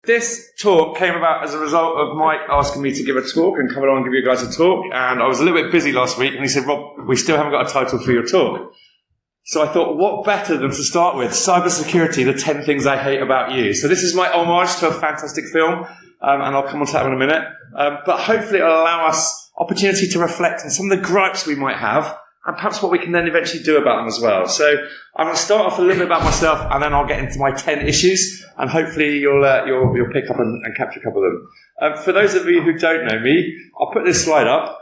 this talk came about as a result of Mike asking me to give a talk and come along and give you guys a talk. And I was a little bit busy last week, and he said, Rob, we still haven't got a title for your talk. So I thought, what better than to start with cybersecurity, the 10 things I hate about you. So this is my homage to a fantastic film, and I'll come on to that in a minute. But hopefully it'll allow us opportunity to reflect on some of the gripes we might have, and perhaps what we can then eventually do about them as well. So I'm going to start off a little bit about myself, and then I'll get into my 10 issues, and hopefully you'll pick up and capture a couple of them. For those of you who don't know me, I'll put this slide up.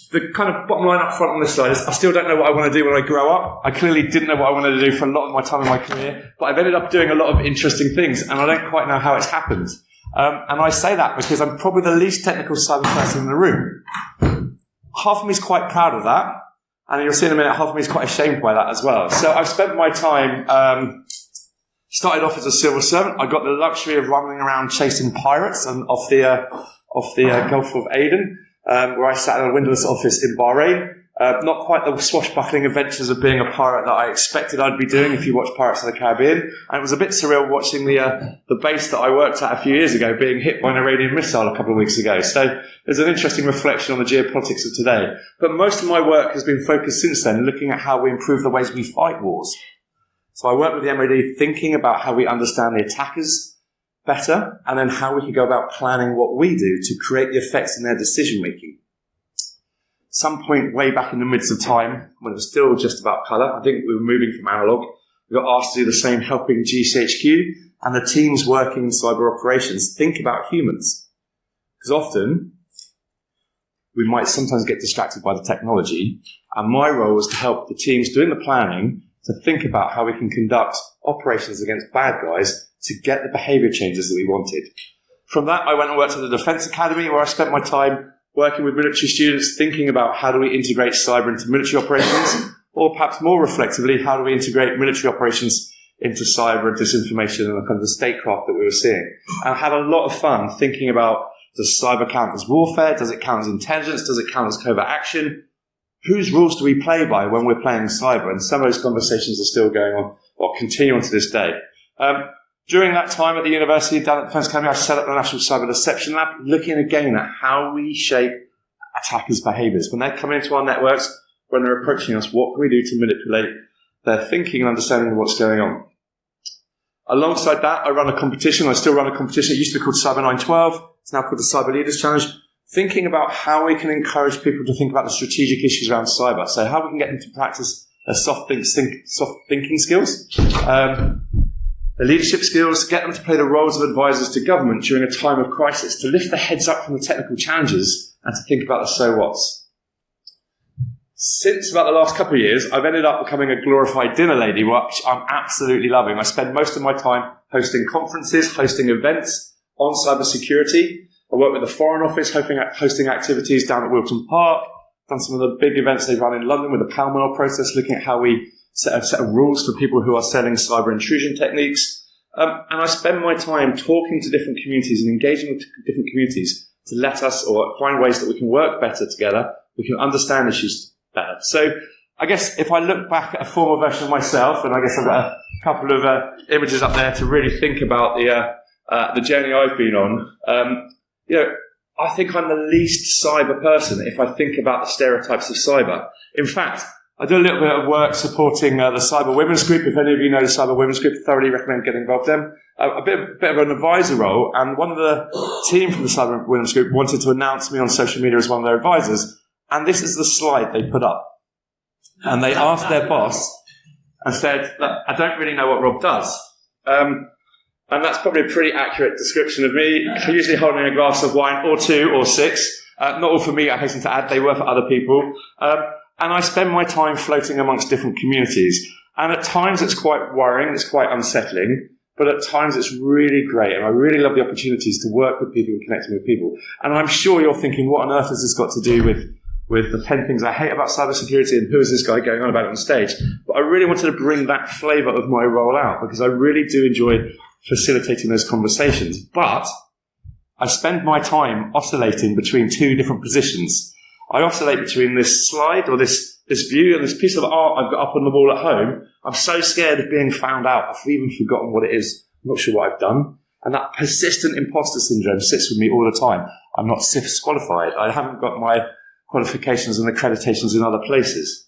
The kind of bottom line up front on this slide is I still don't know what I want to do when I grow up. I clearly didn't know what I wanted to do for a lot of my time in my career, but I've ended up doing a lot of interesting things, and I don't quite know how it's happened. And I say that because I'm probably the least technical cyber person in the room. Half of me is quite proud of that, and you'll see in a minute, half of me is quite ashamed by that as well. So I've spent my time, started off as a civil servant. I got the luxury of running around chasing pirates and off the Gulf of Aden, where I sat in a windowless office in Bahrain. Not quite the swashbuckling adventures of being a pirate that I expected I'd be doing if you watch Pirates of the Caribbean. And it was a bit surreal watching the base that I worked at a few years ago being hit by an Iranian missile a couple of weeks ago. So there's an interesting reflection on the geopolitics of today. But most of my work has been focused since then looking at how we improve the ways we fight wars. So I work with the MOD thinking about how we understand the attackers better, and then how we can go about planning what we do to create the effects in their decision making. Some point way back in the midst of time, when it was still just about colour, I think we were moving from analogue, we got asked to do the same helping GCHQ and the teams working in cyber operations think about humans. Because often, we might sometimes get distracted by the technology, and my role was to help the teams doing the planning to think about how we can conduct operations against bad guys to get the behaviour changes that we wanted. From that, I went and worked at the Defence Academy, where I spent my time working with military students, thinking about how do we integrate cyber into military operations, or perhaps more reflectively, how do we integrate military operations into cyber and disinformation and the kind of the statecraft that we were seeing. And I had a lot of fun thinking about, does cyber count as warfare? Does it count as intelligence? Does it count as covert action? Whose rules do we play by when we're playing cyber? And some of those conversations are still going on, or continue on to this day. During that time at the university down at the Defence Academy, I set up the National Cyber Deception Lab, looking again at how we shape attackers' behaviours. When they're coming into our networks, when they're approaching us, what can we do to manipulate their thinking and understanding of what's going on? Alongside that, I run a competition. I still run a competition. It used to be called Cyber 912. It's now called the Cyber Leaders Challenge. Thinking about how we can encourage people to think about the strategic issues around cyber. So how we can get them to practice their soft thinking skills. The leadership skills, get them to play the roles of advisors to government during a time of crisis, to lift their heads up from the technical challenges and to think about the so whats. Since about the last couple of years, I've ended up becoming a glorified dinner lady, which I'm absolutely loving. I spend most of my time hosting conferences, hosting events on cybersecurity. I work with the Foreign Office, hosting activities down at Wilton Park, done some of the big events they run in London with the Palmwell process, looking at how we set a set of rules for people who are selling cyber intrusion techniques. And I spend my time talking to different communities and engaging with different communities to let us, or find ways that we can work better together, we can understand issues better. So I guess if I look back at a former version of myself, and I guess I've got a couple of images up there to really think about the journey I've been on, I think I'm the least cyber person if I think about the stereotypes of cyber. In fact, I do a little bit of work supporting the Cyber Women's Group. If any of you know the Cyber Women's Group, thoroughly recommend getting involved in them. A bit of an advisor role, and one of the team from the Cyber Women's Group wanted to announce me on social media as one of their advisors, and this is the slide they put up. And they asked their boss and said, "Look, I don't really know what Rob does." And that's probably a pretty accurate description of me, usually holding a glass of wine, or two, or six. Not all for me, I hasten to add, they were for other people. And I spend my time floating amongst different communities. And at times it's quite worrying, it's quite unsettling, but at times it's really great. And I really love the opportunities to work with people and connecting with people. And I'm sure you're thinking, what on earth has this got to do with the 10 things I hate about cybersecurity, and who is this guy going on about it on stage? But I really wanted to bring that flavour of my role out, because I really do enjoy facilitating those conversations. But I spend my time oscillating between two different positions. I oscillate between this slide, or this view, and this piece of art I've got up on the wall at home. I'm so scared of being found out, I've even forgotten what it is. I'm not sure what I've done. And that persistent imposter syndrome sits with me all the time. I'm not CIFS qualified. I haven't got my qualifications and accreditations in other places.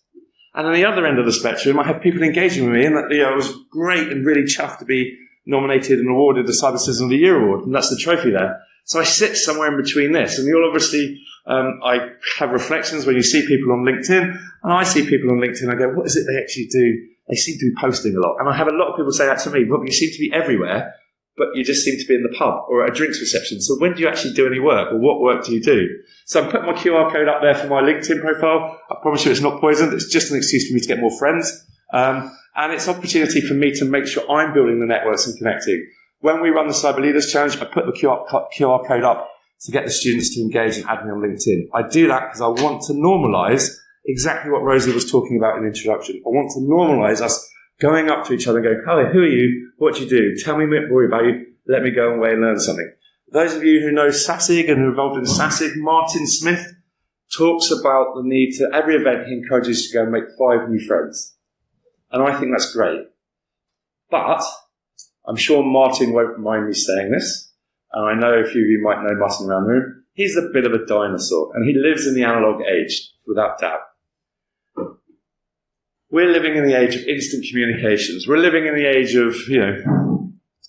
And on the other end of the spectrum, I have people engaging with me, and that, it was great and really chuffed to be nominated and awarded the Cyber Citizen of the Year award, and that's the trophy there. So I sit somewhere in between this, and you'll obviously, I have reflections when you see people on LinkedIn, and I see people on LinkedIn, I go, what is it they actually do? They seem to be posting a lot. And I have a lot of people say that to me, Rob, you seem to be everywhere, but you just seem to be in the pub or at a drinks reception. So when do you actually do any work, or what work do you do? So I'm putting my QR code up there for my LinkedIn profile. I promise you it's not poisoned. It's just an excuse for me to get more friends. And it's an opportunity for me to make sure I'm building the networks and connecting. When we run the Cyber Leaders Challenge, I put the QR code up to get the students to engage and add me on LinkedIn. I do that because I want to normalise exactly what Rosie was talking about in the introduction. I want to normalise us going up to each other and going, hi, who are you? What do you do? Tell me more about you. Let me go away and learn something. Those of you who know SASIG and are involved in SASIG, Martin Smith talks about the need to, every event he encourages you to go and make 5 new friends. And I think that's great. But I'm sure Martin won't mind me saying this, and I know a few of you might know Martin around the room. He's a bit of a dinosaur, and he lives in the analog age, without doubt. We're living in the age of instant communications. We're living in the age of,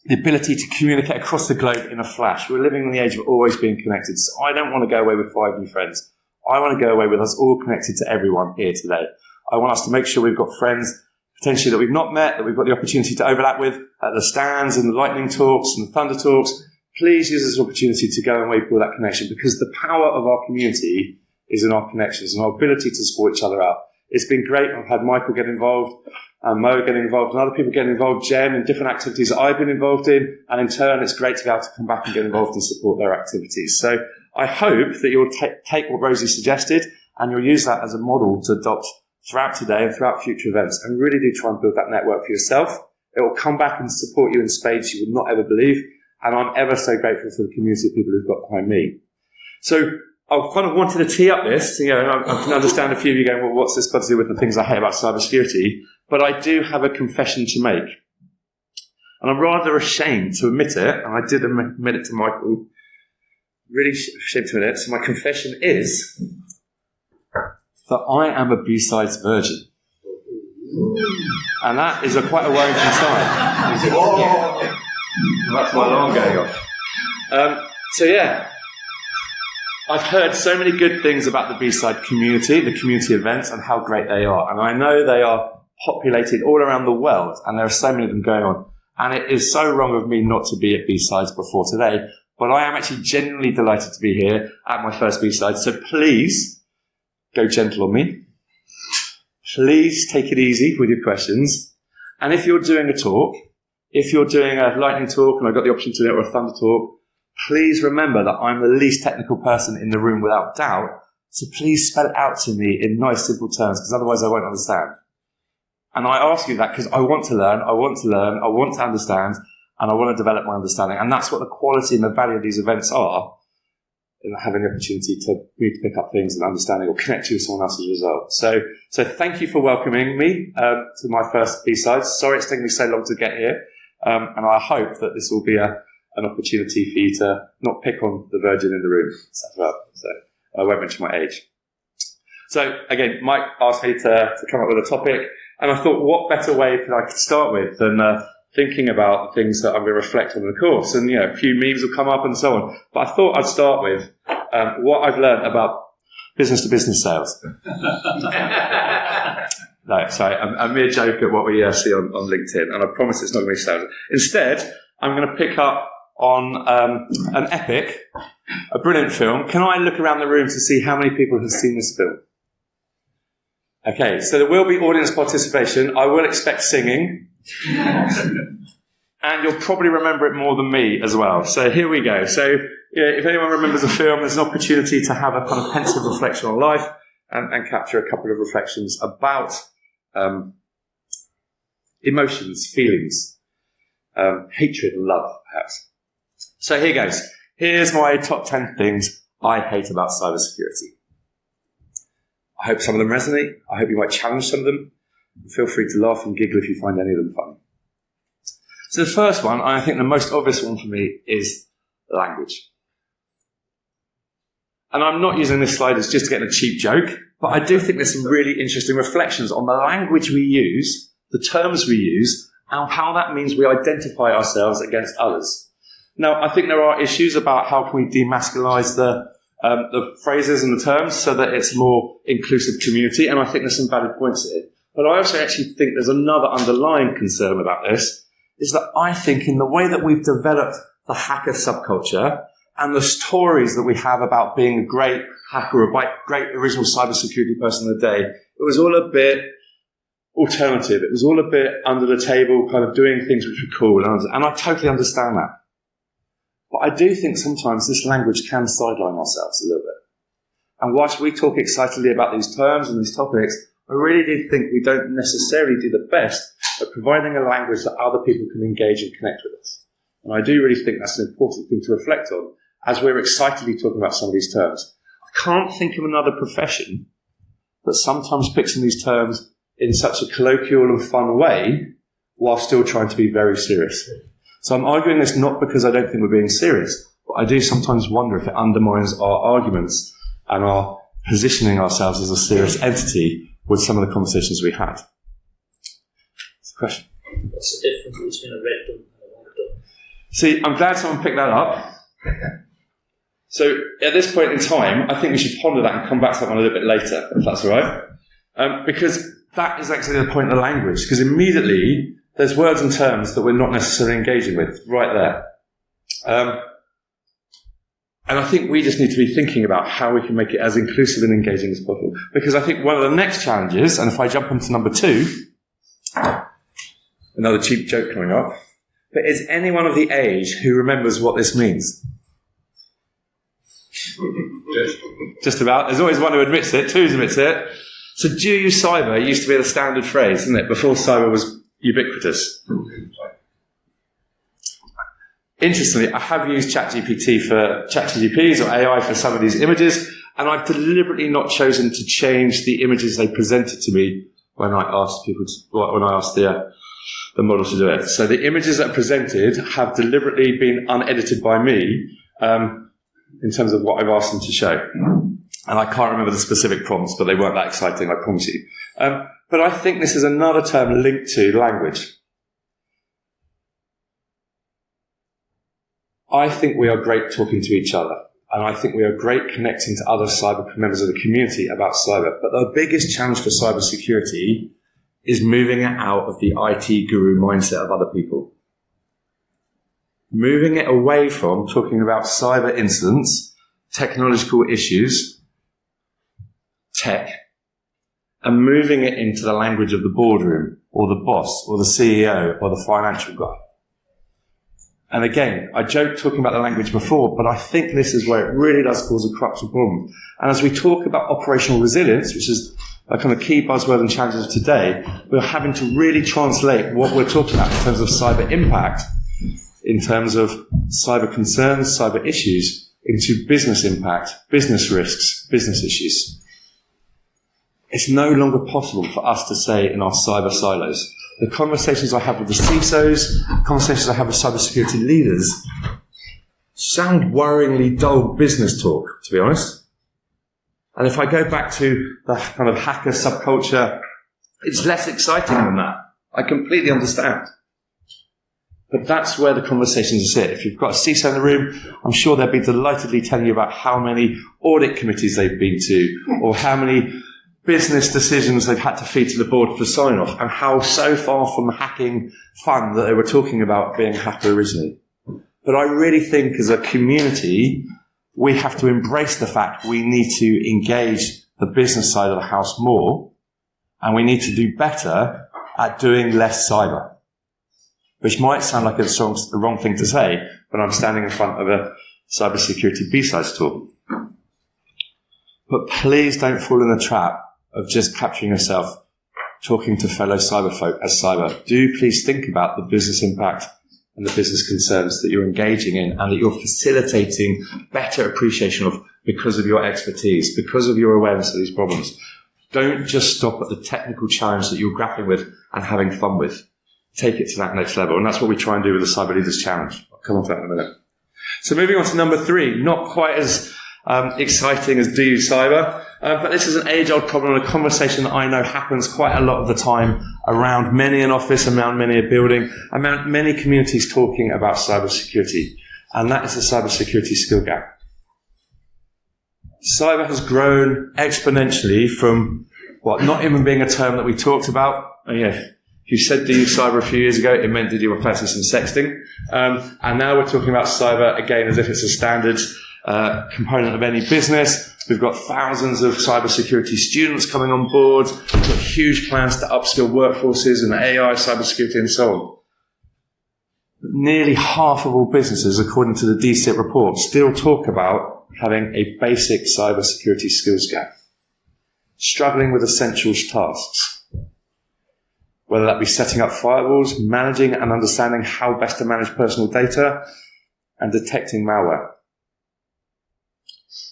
the ability to communicate across the globe in a flash. We're living in the age of always being connected. So I don't want to go away with 5 new friends. I want to go away with us all connected to everyone here today. I want us to make sure we've got friends potentially that we've not met, that we've got the opportunity to overlap with at the stands and the lightning talks and the thunder talks. Please use this opportunity to go and build that connection, because the power of our community is in our connections and our ability to support each other out. It's been great. I've had Michael get involved, and Mo get involved, and other people get involved, Jen, in different activities that I've been involved in, and in turn it's great to be able to come back and get involved and support their activities. So I hope that you'll take what Rosie suggested and you'll use that as a model to adopt throughout today and throughout future events, and really do try and build that network for yourself. It will come back and support you in spades you would not ever believe, and I'm ever so grateful for the community of people who've got behind me. So I kind of wanted to tee up this, I can understand a few of you going, well, what's this got to do with the things I hate about cybersecurity? But I do have a confession to make. And I'm rather ashamed to admit it, and I did admit it to Michael, really ashamed to admit it. So my confession is that I am a B-sides virgin. And that is quite a worrying sign. That's my alarm going off. I've heard so many good things about the B-side community, the community events, and how great they are. And I know they are populated all around the world, and there are so many of them going on. And it is so wrong of me not to be at B-sides before today, but I am actually genuinely delighted to be here at my first B-side. So please go gentle on me. Please take it easy with your questions. And if you're doing a talk, if you're doing a lightning talk, and I've got the option to do it, or a thunder talk, please remember that I'm the least technical person in the room without doubt. So please spell it out to me in nice, simple terms, because otherwise I won't understand. And I ask you that because I want to learn, I want to understand, and I want to develop my understanding. And that's what the quality and the value of these events are, in having the opportunity to pick up things and understanding or connect you with someone else as a result. So thank you for welcoming me to my first B-sides. Sorry it's taken me so long to get here. And I hope that this will be an opportunity for you to not pick on the virgin in the room as well. So I won't mention my age. So again, Mike asked me to come up with a topic, and I thought, what better way could I start with than thinking about the things that I'm going to reflect on in the course. And, a few memes will come up and so on. But I thought I'd start with what I've learned about business-to-business sales. No, sorry, a mere joke at what we see on LinkedIn, and I promise it's not going to be sales. Instead, I'm going to pick up on an epic, a brilliant film. Can I look around the room to see how many people have seen this film? Okay, so there will be audience participation. I will expect singing. And you'll probably remember it more than me as well. So here we go. So if anyone remembers a film, there's an opportunity to have a kind of pensive reflection on life and capture a couple of reflections about emotions, feelings, hatred and love, perhaps. So here goes. Here's my top 10 things I hate about cybersecurity. I hope some of them resonate. I hope you might challenge some of them. Feel free to laugh and giggle if you find any of them funny. So the first one, and I think the most obvious one for me, is language. And I'm not using this slide as just to get a cheap joke, but I do think there's some really interesting reflections on the language we use, the terms we use, and how that means we identify ourselves against others. Now, I think there are issues about how can we demasculise the phrases and the terms so that it's a more inclusive community, and I think there's some valid points here. But I also actually think there's another underlying concern about this, is that I think in the way that we've developed the hacker subculture and the stories that we have about being a great hacker or a great original cybersecurity person of the day, it was all a bit alternative. It was all a bit under the table, kind of doing things which were cool. And I totally understand that. But I do think sometimes this language can sideline ourselves a little bit. And whilst we talk excitedly about these terms and these topics, I really do think we don't necessarily do the best at providing a language that other people can engage and connect with us. And I do really think that's an important thing to reflect on as we're excitedly talking about some of these terms. I can't think of another profession that sometimes picks on these terms in such a colloquial and fun way while still trying to be very serious. So I'm arguing this not because I don't think we're being serious, but I do sometimes wonder if it undermines our arguments and our positioning ourselves as a serious entity with some of the conversations we had. It's a question. What's the difference between a red dot and a white dot? See, I'm glad someone picked that up. So at this point in time, I think we should ponder that and come back to that one a little bit later, if that's all right. Because that is actually the point of the language, because immediately there's words and terms that we're not necessarily engaging with right there. And I think we just need to be thinking about how we can make it as inclusive and engaging as possible. Because I think one of the next challenges, and if I jump into number 2, another cheap joke coming up, but is anyone of the age who remembers what this means? Just about. There's always one who admits it, 2 who admits it. So do use cyber used to be the standard phrase, isn't it? Before cyber was ubiquitous. Interestingly, I have used ChatGPTs or AI for some of these images, and I've deliberately not chosen to change the images they presented to me when I asked the model to do it. So the images that are presented have deliberately been unedited by me in terms of what I've asked them to show. And I can't remember the specific prompts, but they weren't that exciting, I promise you. But I think this is another term linked to language. I think we are great talking to each other, and I think we are great connecting to other cyber members of the community about cyber. But the biggest challenge for cybersecurity is moving it out of the IT guru mindset of other people. Moving it away from talking about cyber incidents, technological issues, tech, and moving it into the language of the boardroom, or the boss, or the CEO, or the financial guy. And again, I joked talking about the language before, but I think this is where it really does cause a crux of problem. And as we talk about operational resilience, which is a kind of key buzzword and challenges of today, we're having to really translate what we're talking about in terms of cyber impact, in terms of cyber concerns, cyber issues, into business impact, business risks, business issues. It's no longer possible for us to say in our cyber silos. The conversations I have with the CISOs, conversations I have with cybersecurity leaders, sound worryingly dull business talk, to be honest. And if I go back to the kind of hacker subculture, it's less exciting than that. I completely understand. But that's where the conversations sit. If you've got a CISO in the room, I'm sure they'll be delightedly telling you about how many audit committees they've been to, or how many business decisions they've had to feed to the board for sign-off, and how so far from hacking fun that they were talking about being hacker originally. But I really think as a community, we have to embrace the fact we need to engage the business side of the house more, and we need to do better at doing less cyber. Which might sound like the wrong thing to say, but I'm standing in front of a cybersecurity B-sides talk. But please don't fall in the trap of just capturing yourself talking to fellow cyber folk as cyber. Do please think about the business impact and the business concerns that you're engaging in, and that you're facilitating better appreciation of because of your expertise, because of your awareness of these problems. Don't just stop at the technical challenge that you're grappling with and having fun with. take it to that next level. And that's what we try and do with the Cyber Leaders Challenge. I'll come on to that in a minute. So moving on to number 3, not quite as exciting as Do You Cyber, but this is an age-old problem and a conversation that I know happens quite a lot of the time around many an office, around many a building, around many communities talking about cybersecurity, and that is the cybersecurity skill gap. Cyber has grown exponentially from not even being a term that we talked about. If you said do you cyber a few years ago, it meant did you were fancy some sexting. And now we're talking about cyber again as if it's a standard component of any business. We've got thousands of cybersecurity students coming on board. We've got huge plans to upskill workforces in AI, cybersecurity, and so on. But nearly half of all businesses, according to the DCIT report, still talk about having a basic cybersecurity skills gap, struggling with essentials tasks, whether that be setting up firewalls, managing and understanding how best to manage personal data, and detecting malware.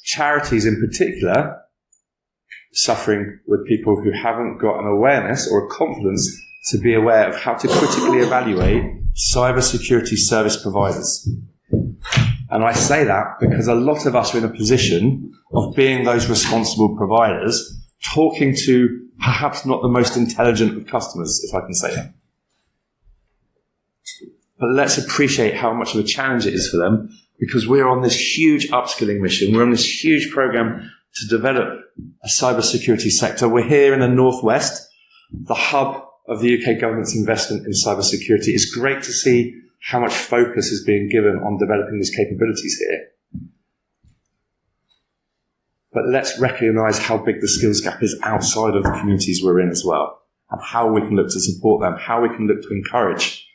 Charities in particular suffering with people who haven't got an awareness or a confidence to be aware of how to critically evaluate cybersecurity service providers. And I say that because a lot of us are in a position of being those responsible providers, talking to perhaps not the most intelligent of customers, if I can say that. But let's appreciate how much of a challenge it is for them, because we're on this huge upskilling mission. We're on this huge program to develop a cybersecurity sector. We're here in the Northwest, the hub of the UK government's investment in cybersecurity. It's great to see how much focus is being given on developing these capabilities here. But let's recognise how big the skills gap is outside of the communities we're in as well, and how we can look to support them, how we can look to encourage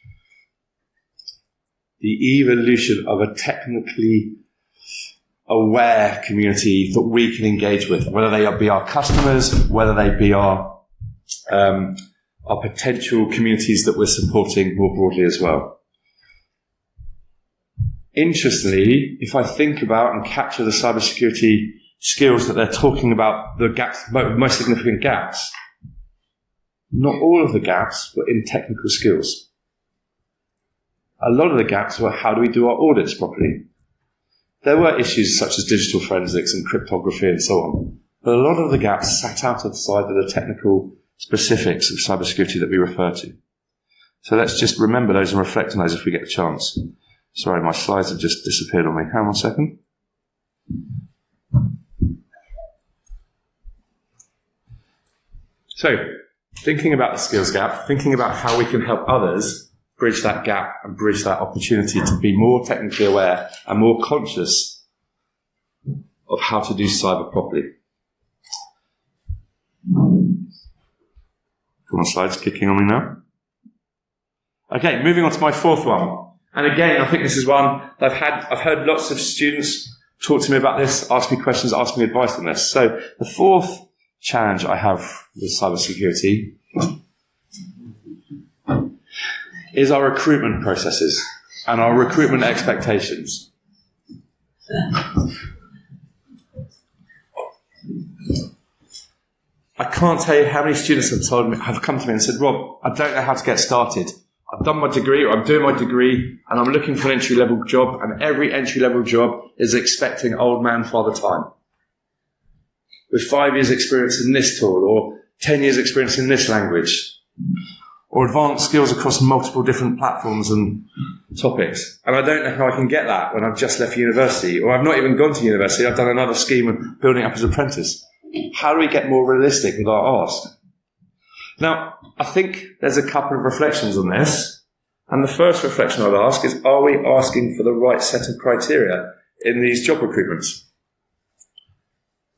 the evolution of a technically aware community that we can engage with, whether they be our customers, whether they be our potential communities that we're supporting more broadly as well. Interestingly, if I think about and capture the cybersecurity skills that they're talking about, the gaps, most significant gaps, not all of the gaps were in technical skills. A lot of the gaps were how do we do our audits properly. There were issues such as digital forensics and cryptography and so on, but a lot of the gaps sat outside of the technical specifics of cybersecurity that we refer to. So let's just remember those and reflect on those if we get a chance. Sorry, my slides have just disappeared on me. Hang on a second. So, thinking about the skills gap, thinking about how we can help others bridge that gap and bridge that opportunity to be more technically aware and more conscious of how to do cyber properly. Come on, slides kicking on me now. Okay, moving on to my 4th one. And again, I think this is one that I've heard lots of students talk to me about this, ask me questions, ask me advice on this. So the 4th challenge I have with cybersecurity is our recruitment processes and our recruitment expectations. I can't tell you how many students have come to me and said, Rob, I don't know how to get started. I've done my degree, or I'm doing my degree, and I'm looking for an entry-level job, and every entry-level job is expecting old man father time. With 5 years experience in this tool, or 10 years experience in this language, or advanced skills across multiple different platforms and topics. And I don't know how I can get that when I've just left university, or I've not even gone to university, I've done another scheme of building up as an apprentice. How do we get more realistic with our ask? Now, I think there's a couple of reflections on this. And the first reflection I'd ask is, are we asking for the right set of criteria in these job recruitments?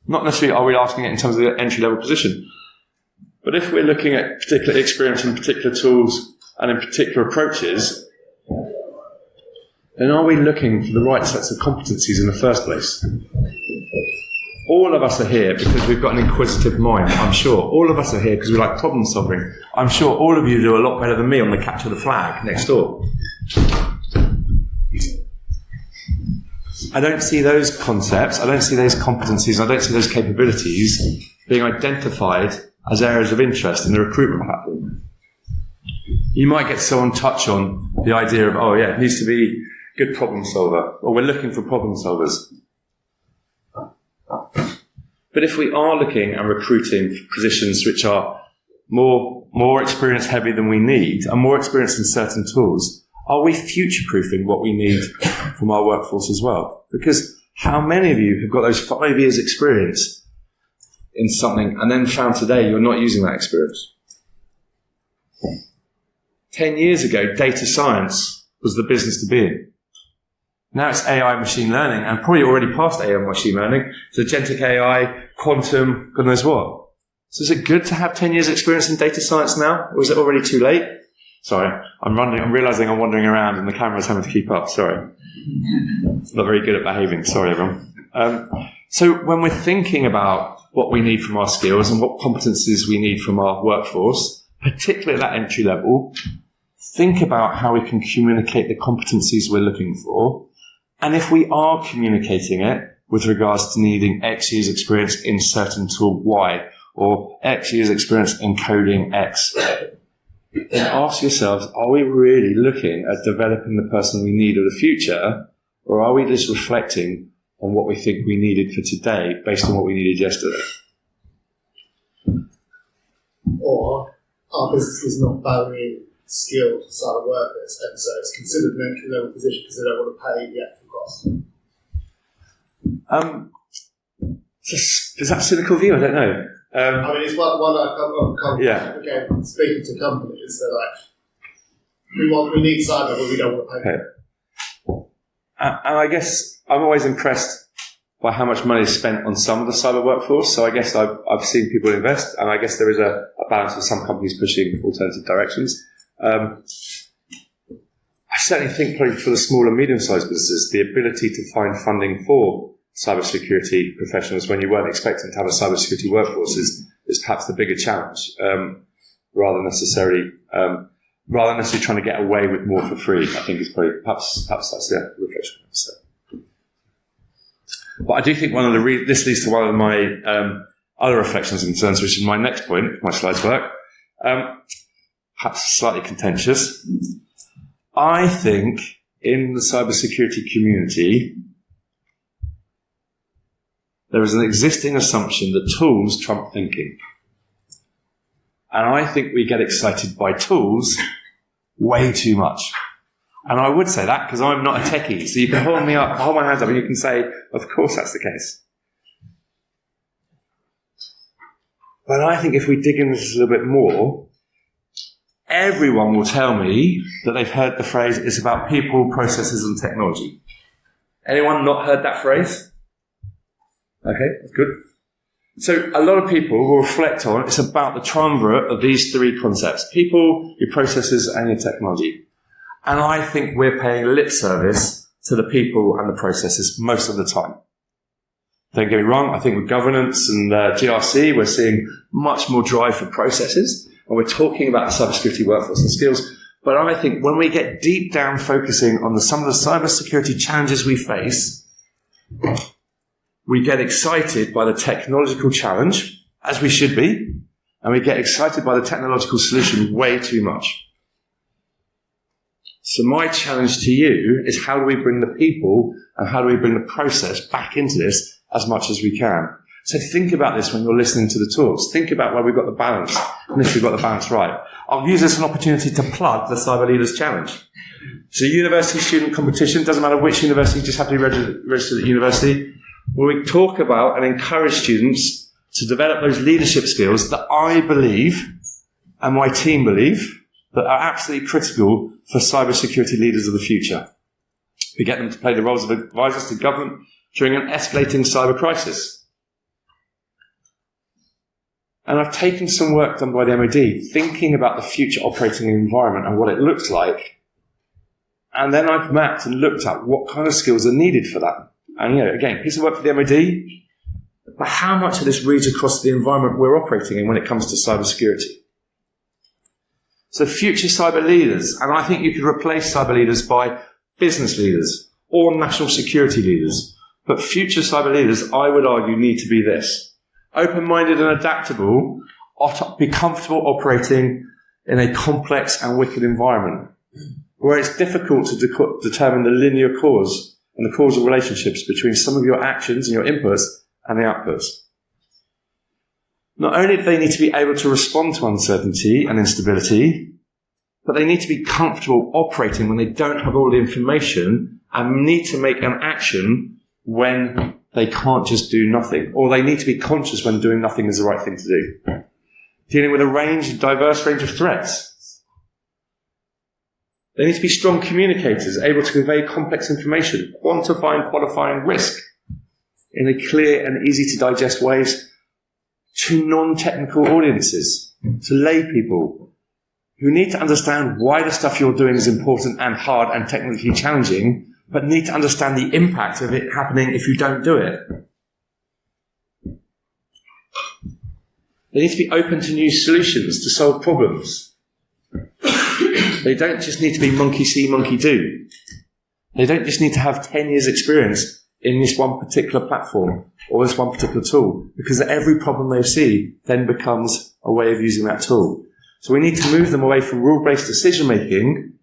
Not necessarily are we asking it in terms of the entry-level position. But if we're looking at particular experience in particular tools and in particular approaches, then are we looking for the right sets of competencies in the first place? All of us are here because we've got an inquisitive mind, I'm sure. All of us are here because we like problem solving. I'm sure all of you do a lot better than me on the capture the flag next door. I don't see those concepts, I don't see those competencies, I don't see those capabilities being identified as areas of interest in the recruitment platform. You might get someone touch on the idea of, oh yeah, it needs to be good problem solver, or we're looking for problem solvers. But if we are looking and recruiting for positions which are more experience heavy than we need, and more experience in certain tools, are we future-proofing what we need from our workforce as well? Because how many of you have got those 5 years experience in something and then found today you're not using that experience? 10 years ago, data science was the business to be in. Now it's AI machine learning, and probably already past AI machine learning. It's agentic AI, quantum, God knows what. So is it good to have 10 years experience in data science now, or is it already too late? Sorry, I'm realizing I'm wandering around and the camera's having to keep up, sorry. Not very good at behaving, sorry everyone. So when we're thinking about what we need from our skills and what competencies we need from our workforce, particularly at that entry level, think about how we can communicate the competencies we're looking for. And if we are communicating it with regards to needing X years experience in certain tool Y, or X years experience in coding X, then ask yourselves, are we really looking at developing the person we need of the future, or are we just reflecting on what we think we needed for today based on what we needed yesterday? Or our business is not valuing skilled cyber workers, and so it's considered an entry-level position because they don't want to pay the actual cost. Is that a cynical view? I don't know. I mean, it's one I've come Yeah. speaking to companies, they're like, we need cyber, but we don't want to pay. Okay. And I guess I'm always impressed by how much money is spent on some of the cyber workforce. So I guess I've seen people invest, and I guess there is a balance of some companies pushing alternative directions. I certainly think probably for the small and medium-sized businesses, the ability to find funding for cybersecurity professionals when you weren't expecting to have a cybersecurity workforce is perhaps the bigger challenge, rather than necessarily trying to get away with more for free. I think is probably perhaps that's the reflection. So. But I do think this leads to one of my other reflections and concerns, which is my next point, if my slides work. Perhaps slightly contentious. I think in the cybersecurity community, there is an existing assumption that tools trump thinking. And I think we get excited by tools way too much. And I would say that because I'm not a techie. So you can hold my hands up, and you can say, of course that's the case. But I think if we dig into this a little bit more, everyone will tell me that they've heard the phrase, it's about people, processes, and technology. Anyone not heard that phrase? Okay, that's good. So a lot of people will reflect on, it's about the triumvirate of these three concepts: people, your processes, and your technology. And I think we're paying lip service to the people and the processes most of the time. Don't get me wrong, I think with governance and GRC, we're seeing much more drive for processes, and we're talking about the cybersecurity workforce and skills. But I think when we get deep down focusing on some of the cybersecurity challenges we face, we get excited by the technological challenge, as we should be, and we get excited by the technological solution way too much. So my challenge to you is, how do we bring the people and how do we bring the process back into this as much as we can? So think about this when you're listening to the talks. Think about where we've got the balance, and if we've got the balance right. I'll use this as an opportunity to plug the Cyber Leaders Challenge. So university student competition, doesn't matter which university, you just have to be registered at university, where we talk about and encourage students to develop those leadership skills that I believe, and my team believe, that are absolutely critical for cybersecurity leaders of the future. We get them to play the roles of advisors to government during an escalating cyber crisis. And I've taken some work done by the MOD, thinking about the future operating environment and what it looks like. And then I've mapped and looked at what kind of skills are needed for that. And, again, piece of work for the MOD, but how much of this reads across the environment we're operating in when it comes to cybersecurity? So future cyber leaders, and I think you could replace cyber leaders by business leaders or national security leaders. But future cyber leaders, I would argue, need to be this: open-minded and adaptable, be comfortable operating in a complex and wicked environment, where it's difficult to determine the linear cause and the causal relationships between some of your actions and your inputs and the outputs. Not only do they need to be able to respond to uncertainty and instability, but they need to be comfortable operating when they don't have all the information and need to make an action when they can't just do nothing, or they need to be conscious when doing nothing is the right thing to do. Dealing with a diverse range of threats. They need to be strong communicators, able to convey complex information, quantify and qualifying risk in a clear and easy to digest ways to non-technical audiences, to lay people who need to understand why the stuff you're doing is important and hard and technically challenging, but need to understand the impact of it happening if you don't do it. They need to be open to new solutions to solve problems. They don't just need to be monkey see, monkey do. They don't just need to have 10 years experience in this one particular platform or this one particular tool, because every problem they see then becomes a way of using that tool. So we need to move them away from rule-based decision-making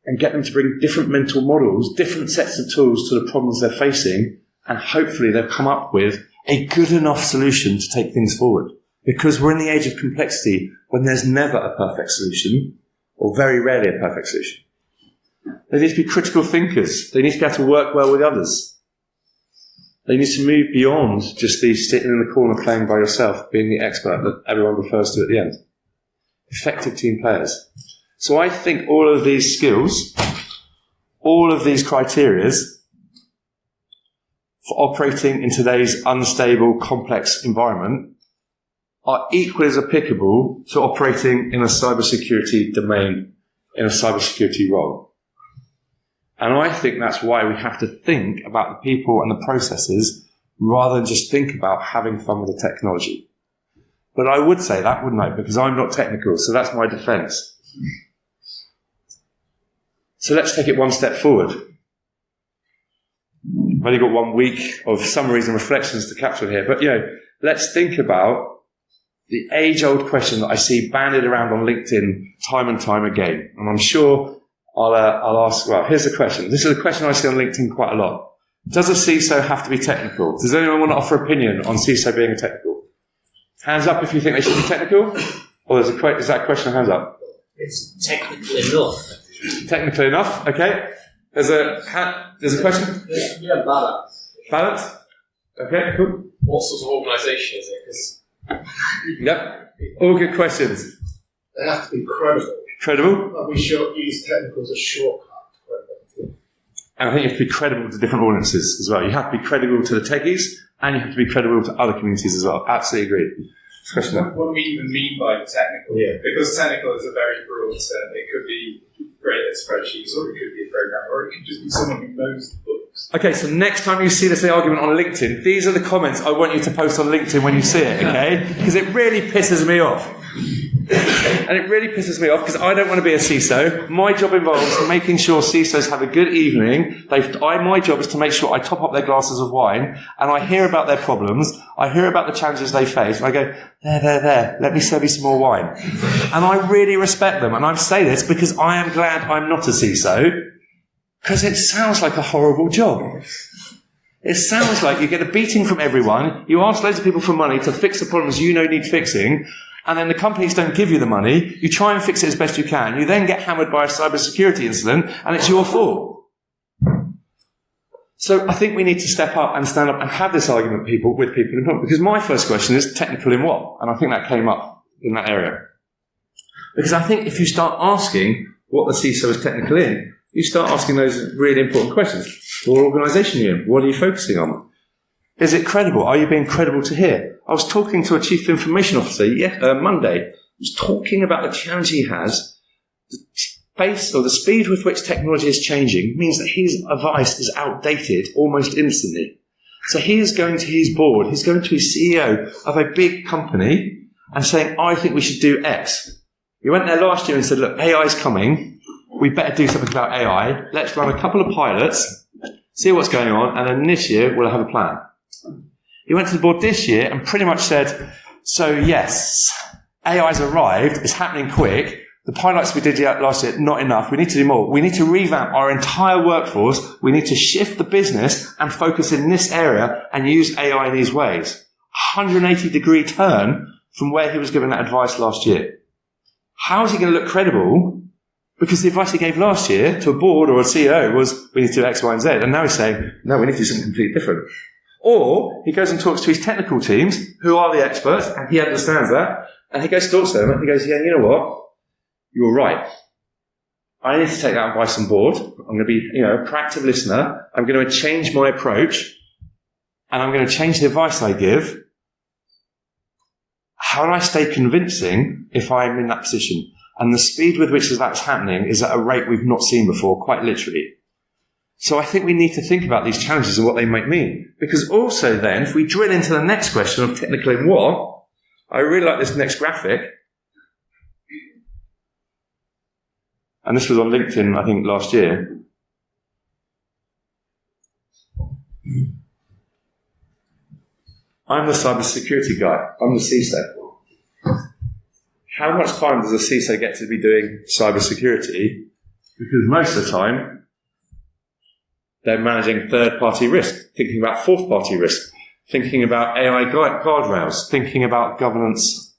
and get them to bring different mental models, different sets of tools to the problems they're facing, and hopefully they'll come up with a good enough solution to take things forward. Because we're in the age of complexity when there's never a perfect solution, or very rarely a perfect solution. They need to be critical thinkers. They need to be able to work well with others. They need to move beyond just the sitting in the corner playing by yourself, being the expert that everyone refers to at the end. Effective team players. So I think all of these skills, all of these criterias for operating in today's unstable, complex environment are equally as applicable to operating in a cybersecurity domain, in a cybersecurity role. And I think that's why we have to think about the people and the processes rather than just think about having fun with the technology. But I would say that, wouldn't I? Because I'm not technical, so that's my defense. So let's take it one step forward. I've only got 1 week of summaries and reflections to capture here, but let's think about the age-old question that I see bandied around on LinkedIn time and time again. And I'm sure I'll ask, well, here's the question. This is a question I see on LinkedIn quite a lot. Does a CISO have to be technical? Does anyone want to offer opinion on CISO being a technical? Hands up if you think they should be technical. Or is that question, hands up? It's technical enough. Technically enough, okay. There's a question? Yeah, balance. Balance? Okay, cool. What sort of organisation is it? Yep, all good questions. They have to be credible. Credible? We should use technical as a shortcut to credibility. And I think you have to be credible to different audiences as well. You have to be credible to the techies, and you have to be credible to other communities as well. Absolutely agree. What do we even mean by technical? Yeah. Because technical is a very broad term. It could be great at spreadsheets, or it could be a programmer, or it could just be someone who knows the books. Okay, so next time you see this argument on LinkedIn, these are the comments I want you to post on LinkedIn when you see it, okay? Because it really pisses me off. And it really pisses me off because I don't want to be a CISO. My job involves making sure CISOs have a good evening. My job is to make sure I top up their glasses of wine, and I hear about their problems. I hear about the challenges they face, and I go, there, let me serve you some more wine. And I really respect them, and I say this because I am glad I'm not a CISO, because it sounds like a horrible job. It sounds like you get a beating from everyone, you ask loads of people for money to fix the problems you know need fixing, and then the companies don't give you the money, you try and fix it as best you can, you then get hammered by a cybersecurity incident, and it's your fault. So I think we need to step up and stand up and have this argument with people in front, because my first question is technical in what? And I think that came up in that area. Because I think if you start asking what the CISO is technical in, you start asking those really important questions. What organisation are you in? What are you focusing on? Is it credible? Are you being credible to hear? I was talking to a chief information officer Monday. He was talking about the challenge he has. The pace or the speed with which technology is changing means that his advice is outdated almost instantly. So he is going to his board, he's going to his CEO of a big company and saying, I think we should do X. He went there last year and said, look, AI is coming. We better do something about AI. Let's run a couple of pilots, see what's going on, and then this year we'll have a plan. He went to the board this year and pretty much said, so yes, AI's arrived, it's happening quick. The pilots we did last year, not enough. We need to do more. We need to revamp our entire workforce. We need to shift the business and focus in this area and use AI in these ways. 180-degree turn from where he was giving that advice last year. How is he going to look credible? Because the advice he gave last year to a board or a CEO was, we need to do X, Y, and Z. And now he's saying, no, we need to do something completely different. Or he goes and talks to his technical teams, who are the experts, and he understands that. And he goes to talk to them, and he goes, yeah, you know what? You're right. I need to take that advice on board. I'm going to be, a proactive listener. I'm going to change my approach, and I'm going to change the advice I give. How do I stay convincing if I'm in that position? And the speed with which that's happening is at a rate we've not seen before, quite literally. So I think we need to think about these challenges and what they might mean. Because also then, if we drill into the next question of technical in what, I really like this next graphic. And this was on LinkedIn, I think, last year. I'm the cybersecurity guy. I'm the CISO. How much time does a CISO get to be doing cybersecurity? Because most of the time, they're managing third-party risk, thinking about fourth-party risk, thinking about AI guardrails, thinking about governance,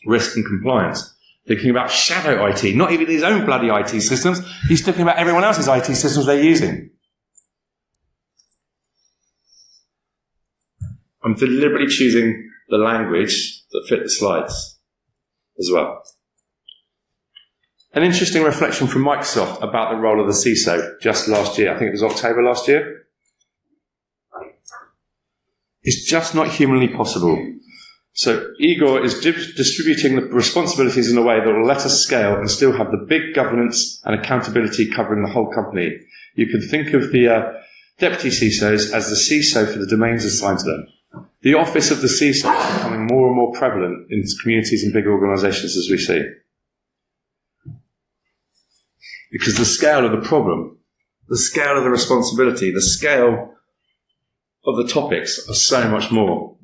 risk and compliance. Thinking about shadow IT, not even his own bloody IT systems. He's thinking about everyone else's IT systems they're using. I'm deliberately choosing the language that fit the slides as well. An interesting reflection from Microsoft about the role of the CISO just last year. I think it was October last year. It's just not humanly possible. So Igor is distributing the responsibilities in a way that will let us scale and still have the big governance and accountability covering the whole company. You can think of the deputy CISOs as the CISO for the domains assigned to them. The office of the CISO is becoming more and more prevalent in communities and big organizations, as we see. Because the scale of the problem, the scale of the responsibility, the scale of the topics are so much more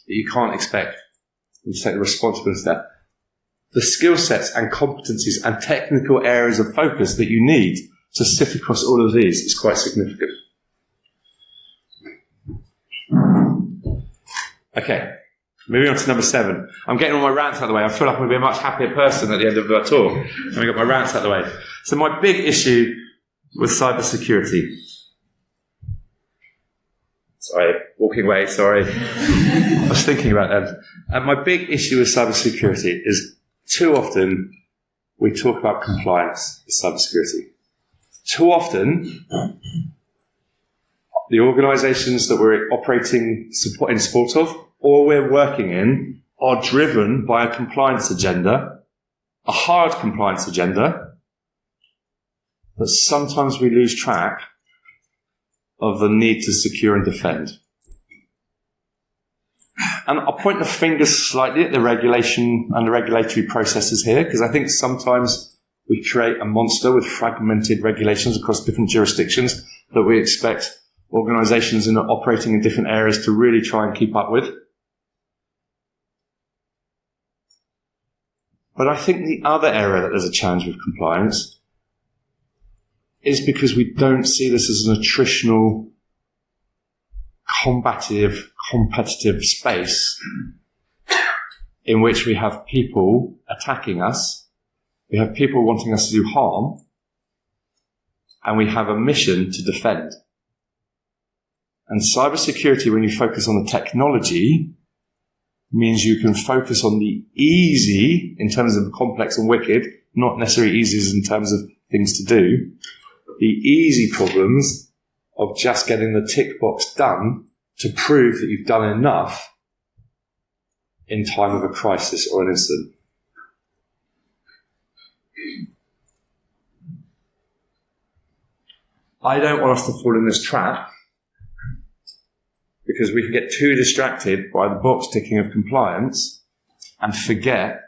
that you can't expect them to take the responsibility for that. The skill sets and competencies and technical areas of focus that you need to sit across all of these is quite significant. Okay, moving on to number 7. I'm getting all my rants out of the way. I feel like I'm going to be a much happier person at the end of the talk. And I got my rants out of the way. So my big issue with cybersecurity. Sorry, walking away, sorry. I was thinking about that. And my big issue with cybersecurity is too often we talk about compliance with cybersecurity. Too often, the organisations that we're operating in support of or we're working in are driven by a compliance agenda, a hard compliance agenda, but sometimes we lose track of the need to secure and defend. And I'll point the finger slightly at the regulation and the regulatory processes here, because I think sometimes we create a monster with fragmented regulations across different jurisdictions that we expect organisations operating in different areas to really try and keep up with. But I think the other area that there's a challenge with compliance is because we don't see this as an attritional, combative, competitive space in which we have people attacking us, we have people wanting us to do harm, and we have a mission to defend. And cybersecurity, when you focus on the technology, means you can focus on the easy in terms of complex and wicked, not necessarily easy in terms of things to do, the easy problems of just getting the tick box done to prove that you've done enough in time of a crisis or an incident. I don't want us to fall in this trap because we can get too distracted by the box ticking of compliance and forget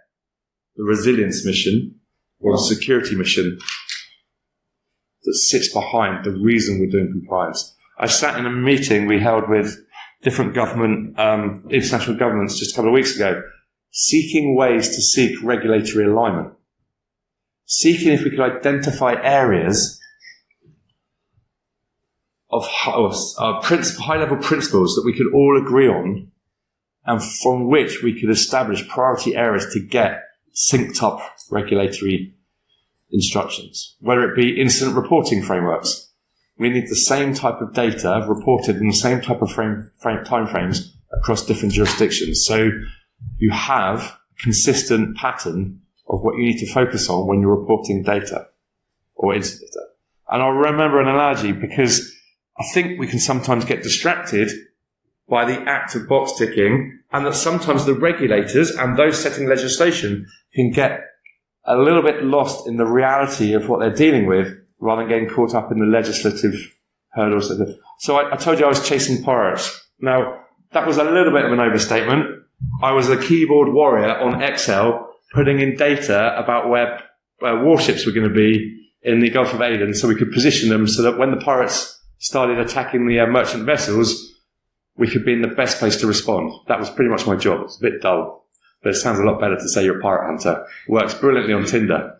the resilience mission or the security mission that sits behind the reason we're doing compliance. I sat in a meeting we held with different government, international governments just a couple of weeks ago, seeking ways to seek regulatory alignment. Seeking if we could identify areas of high-level principles that we could all agree on, and from which we could establish priority areas to get synced up regulatory instructions. Whether it be incident reporting frameworks, we need the same type of data reported in the same type of time frames across different jurisdictions. So you have a consistent pattern of what you need to focus on when you're reporting data or incident data. And I'll remember an analogy because I think we can sometimes get distracted by the act of box ticking, and that sometimes the regulators and those setting legislation can get a little bit lost in the reality of what they're dealing with rather than getting caught up in the legislative hurdles. So I told you I was chasing pirates. Now, that was a little bit of an overstatement. I was a keyboard warrior on Excel putting in data about where warships were going to be in the Gulf of Aden so we could position them so that when the pirates started attacking the merchant vessels, we could be in the best place to respond. That was pretty much my job. It's a bit dull, but it sounds a lot better to say you're a pirate hunter. Works brilliantly on Tinder.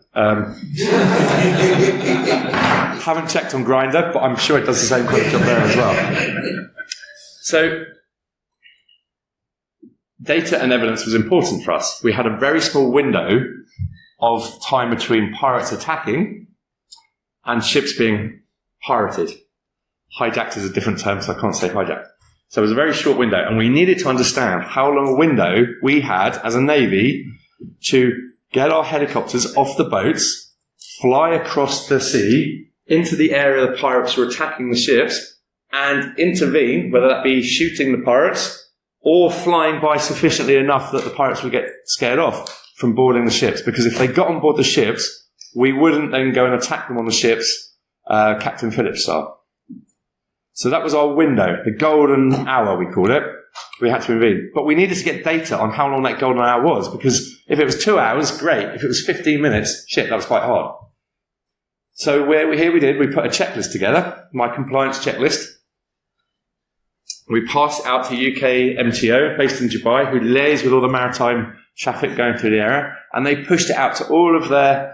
Haven't checked on Grindr, but I'm sure it does the same kind of job there as well. So, data and evidence was important for us. We had a very small window of time between pirates attacking and ships being pirated. Hijacked is a different term, so I can't say hijacked. So it was a very short window, and we needed to understand how long a window we had as a navy to get our helicopters off the boats, fly across the sea into the area the pirates were attacking the ships, and intervene, whether that be shooting the pirates or flying by sufficiently enough that the pirates would get scared off from boarding the ships. Because if they got on board the ships, we wouldn't then go and attack them on the ships, Captain Phillips style. So that was our window, the golden hour we called it. We had to intervene. But we needed to get data on how long that golden hour was, because if it was 2 hours, great. If it was 15 minutes, shit, that was quite hard. So we put a checklist together, my compliance checklist. We passed it out to UK MTO, based in Dubai, who liaised with all the maritime traffic going through the area, and they pushed it out to all of their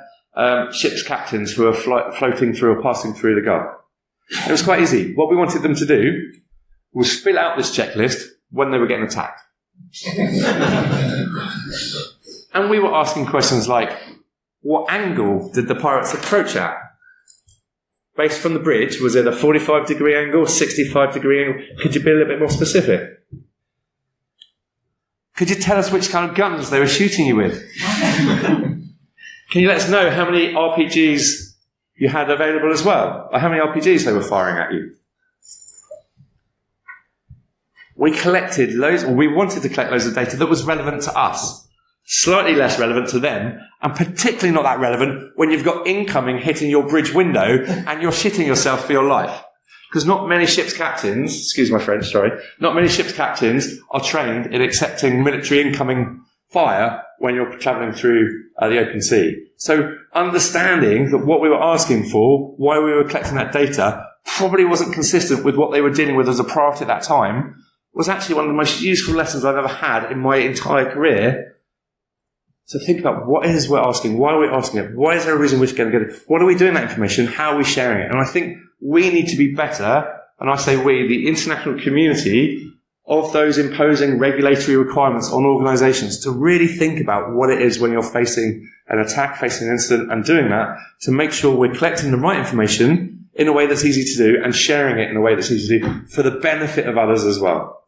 ship's captains who are floating through or passing through the Gulf. It was quite easy. What we wanted them to do was fill out this checklist when they were getting attacked. And we were asking questions like, what angle did the pirates approach at? Based from the bridge, was it a 45-degree angle, 65-degree angle? Could you be a little bit more specific? Could you tell us which kind of guns they were shooting you with? Can you let us know how many RPGs you had available as well? Or how many RPGs they were firing at you? We collected loads, or we wanted to collect loads of data that was relevant to us. Slightly less relevant to them, and particularly not that relevant when you've got incoming hitting your bridge window and you're shitting yourself for your life. Because not many ship's captains, excuse my French, sorry, not many ship's captains are trained in accepting military incoming fire when you're travelling through the open sea. So understanding that what we were asking for, why we were collecting that data, probably wasn't consistent with what they were dealing with as a priority at that time, was actually one of the most useful lessons I've ever had in my entire career. So think about what it is we're asking, why are we asking it, why is there a reason we're going to get it, what are we doing with that information, how are we sharing it? And I think we need to be better, and I say we, the international community, of those imposing regulatory requirements on organisations to really think about what it is when you're facing an attack, facing an incident, and doing that to make sure we're collecting the right information in a way that's easy to do and sharing it in a way that's easy to do for the benefit of others as well.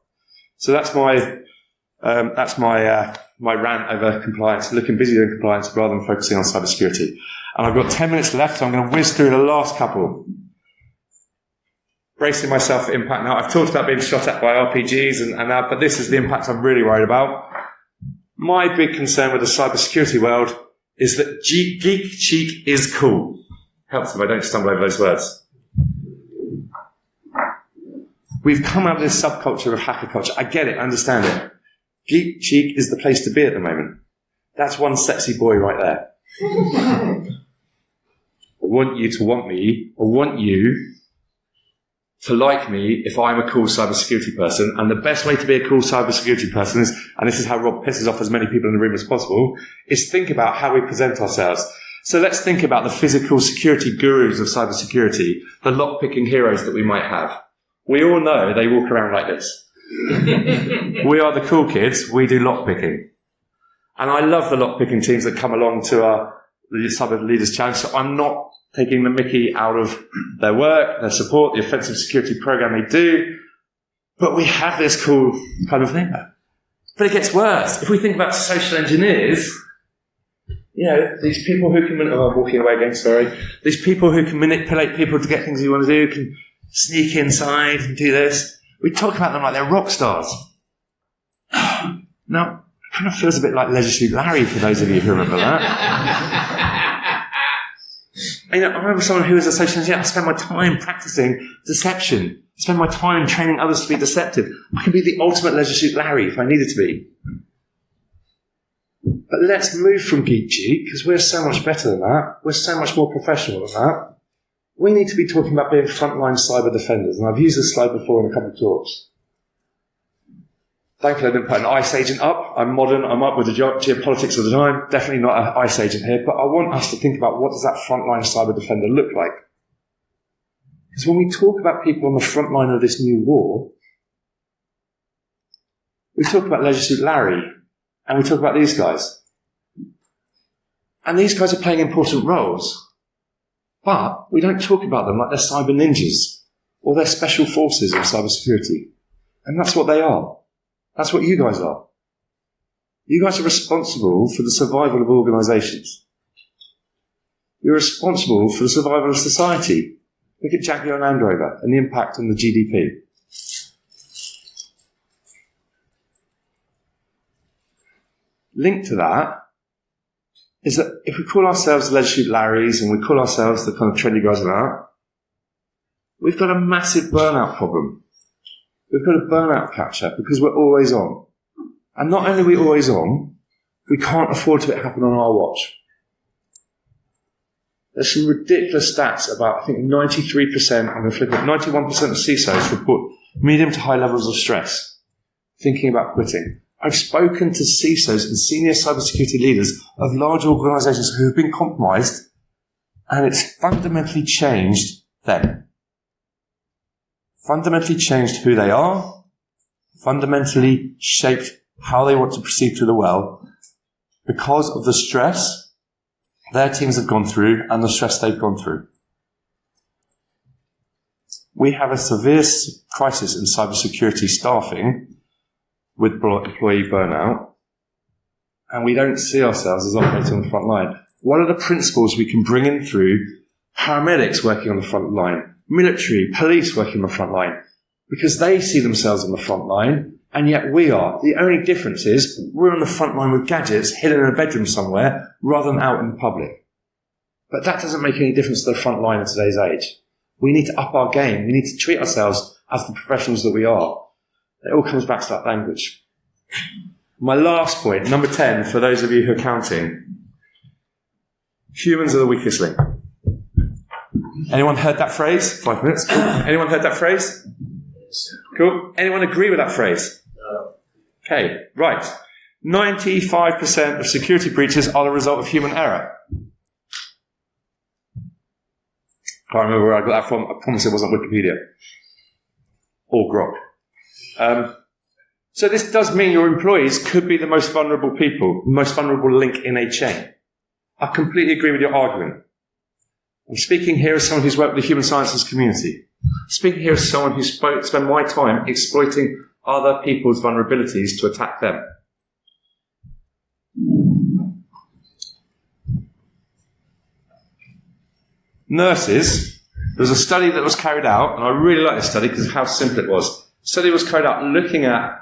So that's my rant over compliance, looking busy doing compliance rather than focusing on cybersecurity. And I've got 10 minutes left, so I'm going to whiz through the last couple. Bracing myself for impact now. I've talked about being shot at by RPGs and that, but this is the impact I'm really worried about. My big concern with the cybersecurity world is that geek cheek is cool. Helps if I don't stumble over those words. We've come out of this subculture of hacker culture. I get it, I understand it. Geek cheek is the place to be at the moment. That's one sexy boy right there. I want you to want me, I want you to like me if I'm a cool cybersecurity person. And the best way to be a cool cybersecurity person is, and this is how Rob pisses off as many people in the room as possible, is think about how we present ourselves. So let's think about the physical security gurus of cybersecurity, the lock-picking heroes that we might have. We all know they walk around like this. We are the cool kids. We do lock-picking. And I love the lock-picking teams that come along to our Cyber Leaders Challenge. So I'm not taking the mickey out of their work, their support, the offensive security program they do. But we have this cool kind of thing. But it gets worse. If we think about social engineers, you know, these people who can, walking away again, sorry. These people who can manipulate people to get things you want to do, can sneak inside and do this. We talk about them like they're rock stars. Now, it kind of feels a bit like Leisure Suit Larry for those of you who remember that. You know, I remember someone who was a social engineer. I spent my time practicing deception. I spend my time training others to be deceptive. I can be the ultimate Leisure Suit Larry if I needed to be. But let's move from Geek Cheek, because we're so much better than that. We're so much more professional than that. We need to be talking about being frontline cyber defenders. And I've used this slide before in a couple of talks. Thankfully, I didn't put an ICE agent up. I'm modern. I'm up with the geopolitics of the time. Definitely not an ICE agent here. But I want us to think about, what does that frontline cyber defender look like? Because when we talk about people on the front line of this new war, we talk about Leisure Suit Larry, and we talk about these guys. And these guys are playing important roles. But we don't talk about them like they're cyber ninjas, or they're special forces of cybersecurity. And that's what they are. That's what you guys are. You guys are responsible for the survival of organisations. You're responsible for the survival of society. Look at Jaguar Land Rover and the impact on the GDP. Linked to that is that if we call ourselves Leisure Suit Larrys and we call ourselves the kind of trendy guys like that, we've got a massive burnout problem. We've got a burnout catch-up because we're always on. And not only are we always on, we can't afford to happen on our watch. There's some ridiculous stats about, I think 93%, I'm going to flip it, 91% of CISOs report medium to high levels of stress, thinking about quitting. I've spoken to CISOs and senior cybersecurity leaders of large organisations who have been compromised, and it's fundamentally changed them. Fundamentally changed who they are, fundamentally shaped how they want to proceed through the world because of the stress their teams have gone through and the stress they've gone through. We have a severe crisis in cybersecurity staffing with employee burnout, and we don't see ourselves as operating on the front line. What are the principles we can bring in through paramedics working on the front line, military, police working on the front line? Because they see themselves on the front line, and yet we are. The only difference is we're on the front line with gadgets hidden in a bedroom somewhere rather than out in the public. But that doesn't make any difference to the front line in today's age. We need to up our game. We need to treat ourselves as the professionals that we are. It all comes back to that language. My last point, number 10, for those of you who are counting. Humans are the weakest link. Anyone heard that phrase? 5 minutes. Cool. Anyone heard that phrase? Cool. Anyone agree with that phrase? No. Okay, right. 95% of security breaches are the result of human error. Can't remember where I got that from. I promise it wasn't Wikipedia. Or Grok. So this does mean your employees could be the most vulnerable people, the most vulnerable link in a chain. I completely agree with your argument. I'm speaking here as someone who's worked with the human sciences community. Speaking here as someone who spent my time exploiting other people's vulnerabilities to attack them. Nurses, there was a study that was carried out, and I really like this study because of how simple it was. The study was carried out looking at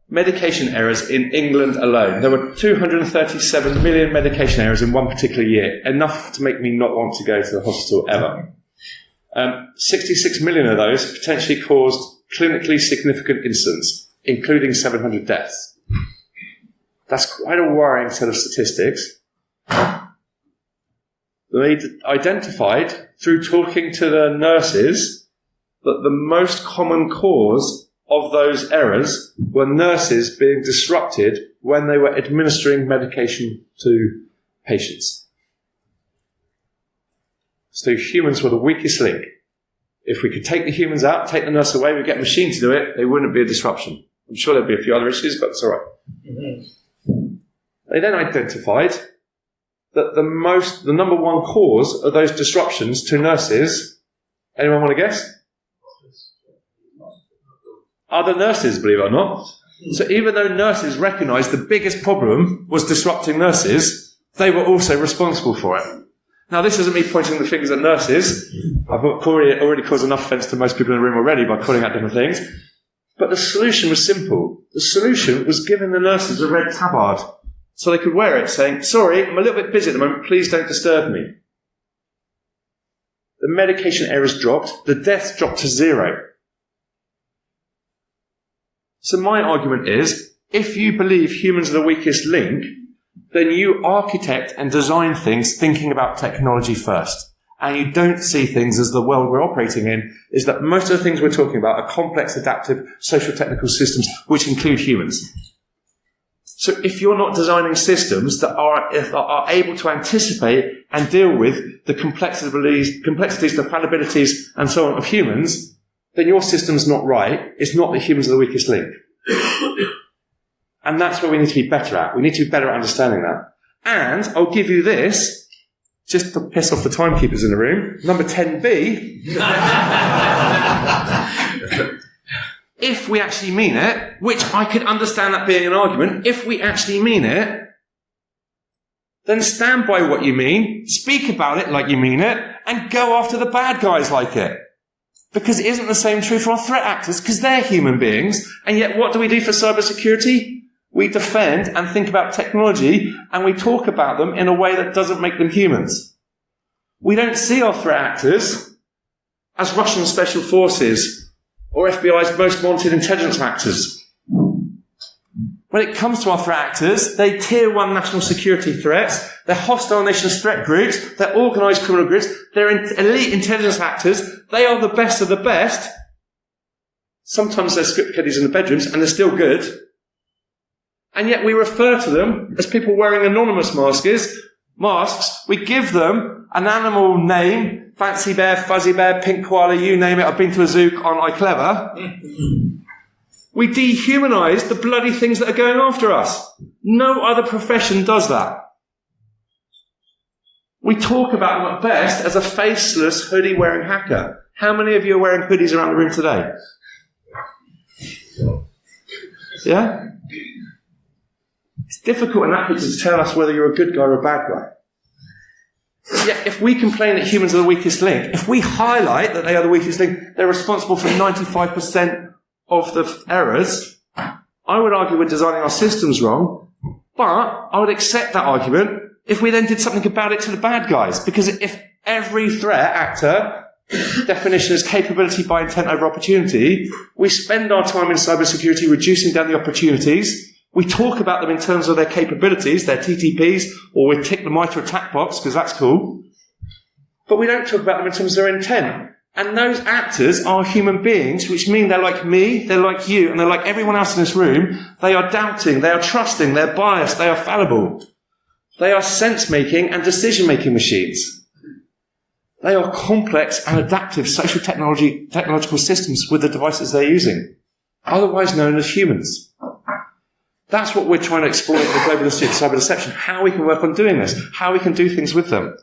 medication errors in England alone. There were 237 million medication errors in one particular year, enough to make me not want to go to the hospital ever. 66 million of those potentially caused clinically significant incidents, including 700 deaths. That's quite a worrying set of statistics. They identified, through talking to the nurses, that the most common cause of those errors were nurses being disrupted when they were administering medication to patients. So humans were the weakest link. If we could take the humans out, take the nurse away, we get a machine to do it, they wouldn't be a disruption. I'm sure there'd be a few other issues, but it's all right. Mm-hmm. They then identified that the number one cause of those disruptions to nurses, anyone want to guess? Other nurses, believe it or not. So even though nurses recognised the biggest problem was disrupting nurses, they were also responsible for it. Now, this isn't me pointing the fingers at nurses. I've already caused enough offence to most people in the room already by calling out different things. But the solution was simple. The solution was giving the nurses a red tabard so they could wear it, saying, sorry, I'm a little bit busy at the moment, please don't disturb me. The medication errors dropped, the deaths dropped to 0. So my argument is, if you believe humans are the weakest link, then you architect and design things thinking about technology first. And you don't see things as the world we're operating in, is that most of the things we're talking about are complex, adaptive, social technical systems, which include humans. So if you're not designing systems that are able to anticipate and deal with the complexities, the fallibilities, and so on of humans, then your system's not right. It's not that humans are the weakest link. And that's what we need to be better at. We need to be better at understanding that. And I'll give you this, just to piss off the timekeepers in the room. Number 10B. If we actually mean it, which I could understand that being an argument, if we actually mean it, then stand by what you mean, speak about it like you mean it, and go after the bad guys like it. Because it isn't the same true for our threat actors, because they're human beings, and yet what do we do for cybersecurity? We defend and think about technology, and we talk about them in a way that doesn't make them humans. We don't see our threat actors as Russian special forces or FBI's most wanted intelligence actors. When it comes to our threat actors, they're tier 1 national security threats, they're hostile nations threat groups, they're organised criminal groups, they're elite intelligence actors, they are the best of the best. Sometimes they're script kiddies in the bedrooms, and they're still good. And yet we refer to them as people wearing anonymous masks. We give them an animal name, fancy bear, fuzzy bear, pink koala, you name it. I've been to a zoo on iClever. We dehumanise the bloody things that are going after us. No other profession does that. We talk about them at best as a faceless, hoodie-wearing hacker. How many of you are wearing hoodies around the room today? Yeah? It's difficult in that picture to tell us whether you're a good guy or a bad guy. Yet, if we complain that humans are the weakest link, if we highlight that they are the weakest link, they're responsible for 95% of the errors, I would argue we're designing our systems wrong, but I would accept that argument if we then did something about it to the bad guys. Because if every threat actor definition is capability by intent over opportunity, we spend our time in cybersecurity reducing down the opportunities. We talk about them in terms of their capabilities, their TTPs, or we tick the MITRE attack box, because that's cool. But we don't talk about them in terms of their intent. And those actors are human beings, which mean they're like me, they're like you, and they're like everyone else in this room. They are doubting, they are trusting, they're biased, they are fallible. They are sense-making and decision-making machines. They are complex and adaptive social technological systems with the devices they're using, otherwise known as humans. That's what we're trying to explore in the Global Institute of Cyber Deception, how we can work on doing this, how we can do things with them.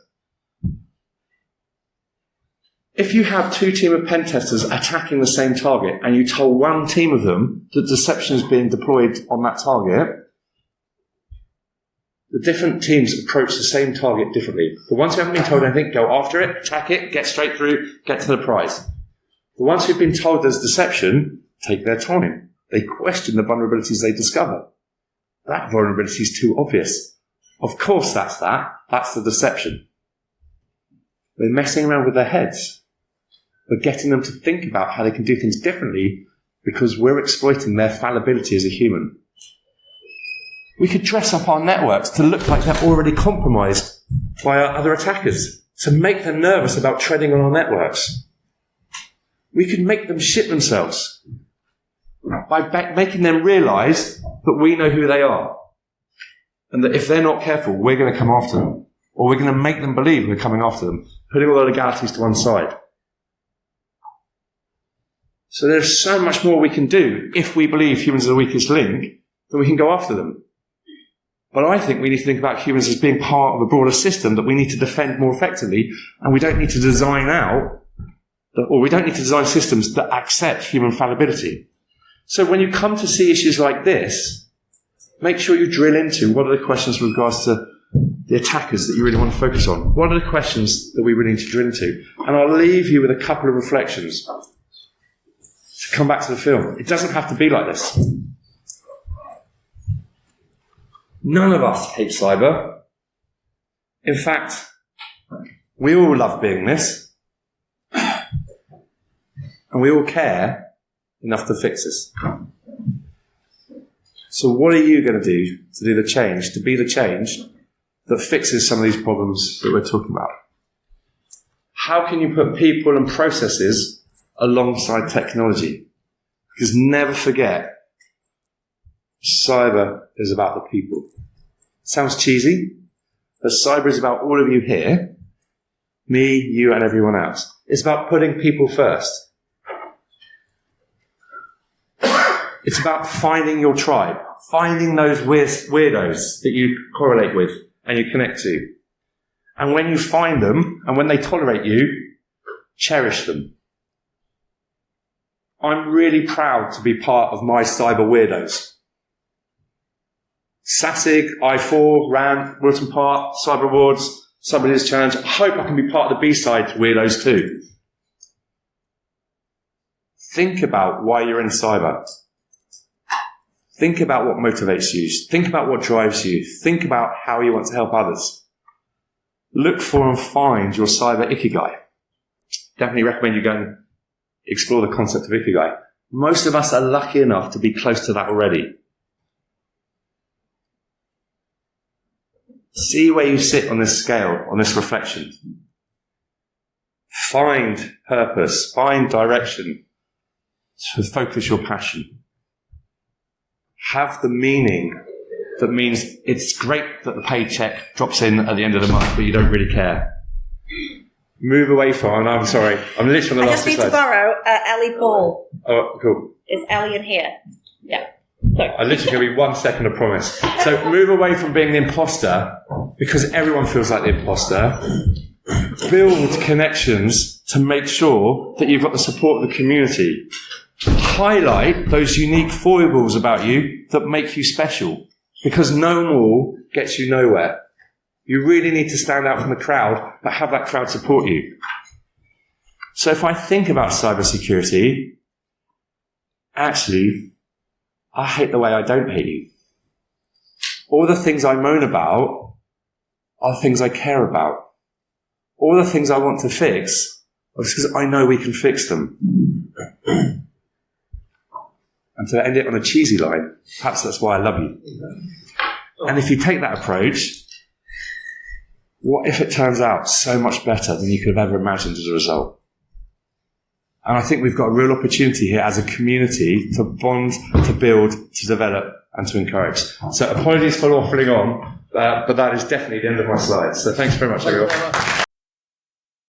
If you have 2 teams of pen testers attacking the same target and you told one team of them that deception is being deployed on that target, the different teams approach the same target differently. The ones who haven't been told anything go after it, attack it, get straight through, get to the prize. The ones who've been told there's deception take their time. They question the vulnerabilities they discover. That vulnerability is too obvious. Of course that's that. That's the deception. They're messing around with their heads. We're getting them to think about how they can do things differently because we're exploiting their fallibility as a human. We could dress up our networks to look like they're already compromised by our other attackers, to make them nervous about treading on our networks. we could make them shit themselves by making them realise that we know who they are. And that if they're not careful, we're going to come after them. Or we're going to make them believe we're coming after them, putting all the legalities to one side. So there's so much more we can do if we believe humans are the weakest link, then we can go after them. But I think we need to think about humans as being part of a broader system that we need to defend more effectively, and we don't need to design systems that accept human fallibility. So when you come to see issues like this, make sure you drill into what are the questions with regards to the attackers that you really want to focus on. What are the questions that we really need to drill into? And I'll leave you with a couple of reflections to come back to the film. It doesn't have to be like this. None of us hate cyber. In fact, we all love being this. And we all care enough to fix this. So what are you going to do to do the change, to be the change that fixes some of these problems that we're talking about? How can you put people and processes alongside technology? Because never forget, cyber is about the people. Sounds cheesy, but cyber is about all of you here, me, you, and everyone else. It's about putting people first. It's about finding your tribe, finding those weirdos that you correlate with and you connect to. And when you find them, and when they tolerate you, cherish them. I'm really proud to be part of my cyber weirdos. SASIG, I4, RAM, Wilton Park, Cyber Awards, Cyber Leaders Challenge. I hope I can be part of the B-side weirdos too. Think about why you're in cyber. Think about what motivates you. Think about what drives you. Think about how you want to help others. Look for and find your cyber ikigai. Definitely recommend you go and explore the concept of ikigai. Most of us are lucky enough to be close to that already. See where you sit on this scale, on this reflection. Find purpose, find direction to focus your passion. Have the meaning that means it's great that the paycheck drops in at the end of the month, but you don't really care. Move away from, and I'm sorry, I'm literally on the last I just need to borrow Ellie Paul. Oh, cool. Is Ellie in here? Yeah. Sorry. I literally give you 1 second of promise. So move away from being the imposter, because everyone feels like the imposter. Build connections to make sure that you've got the support of the community. Highlight those unique foibles about you that make you special, because knowing all gets you nowhere. You really need to stand out from the crowd, but have that crowd support you. So if I think about cybersecurity, actually, I hate the way I don't hate you. All the things I moan about are things I care about. All the things I want to fix are because I know we can fix them. And to end it on a cheesy line, perhaps that's why I love you. And if you take that approach, what if it turns out so much better than you could have ever imagined as a result? And I think we've got a real opportunity here as a community to bond, to build, to develop, and to encourage. So apologies for waffling on, but that is definitely the end of my slides. So thanks very much, everyone.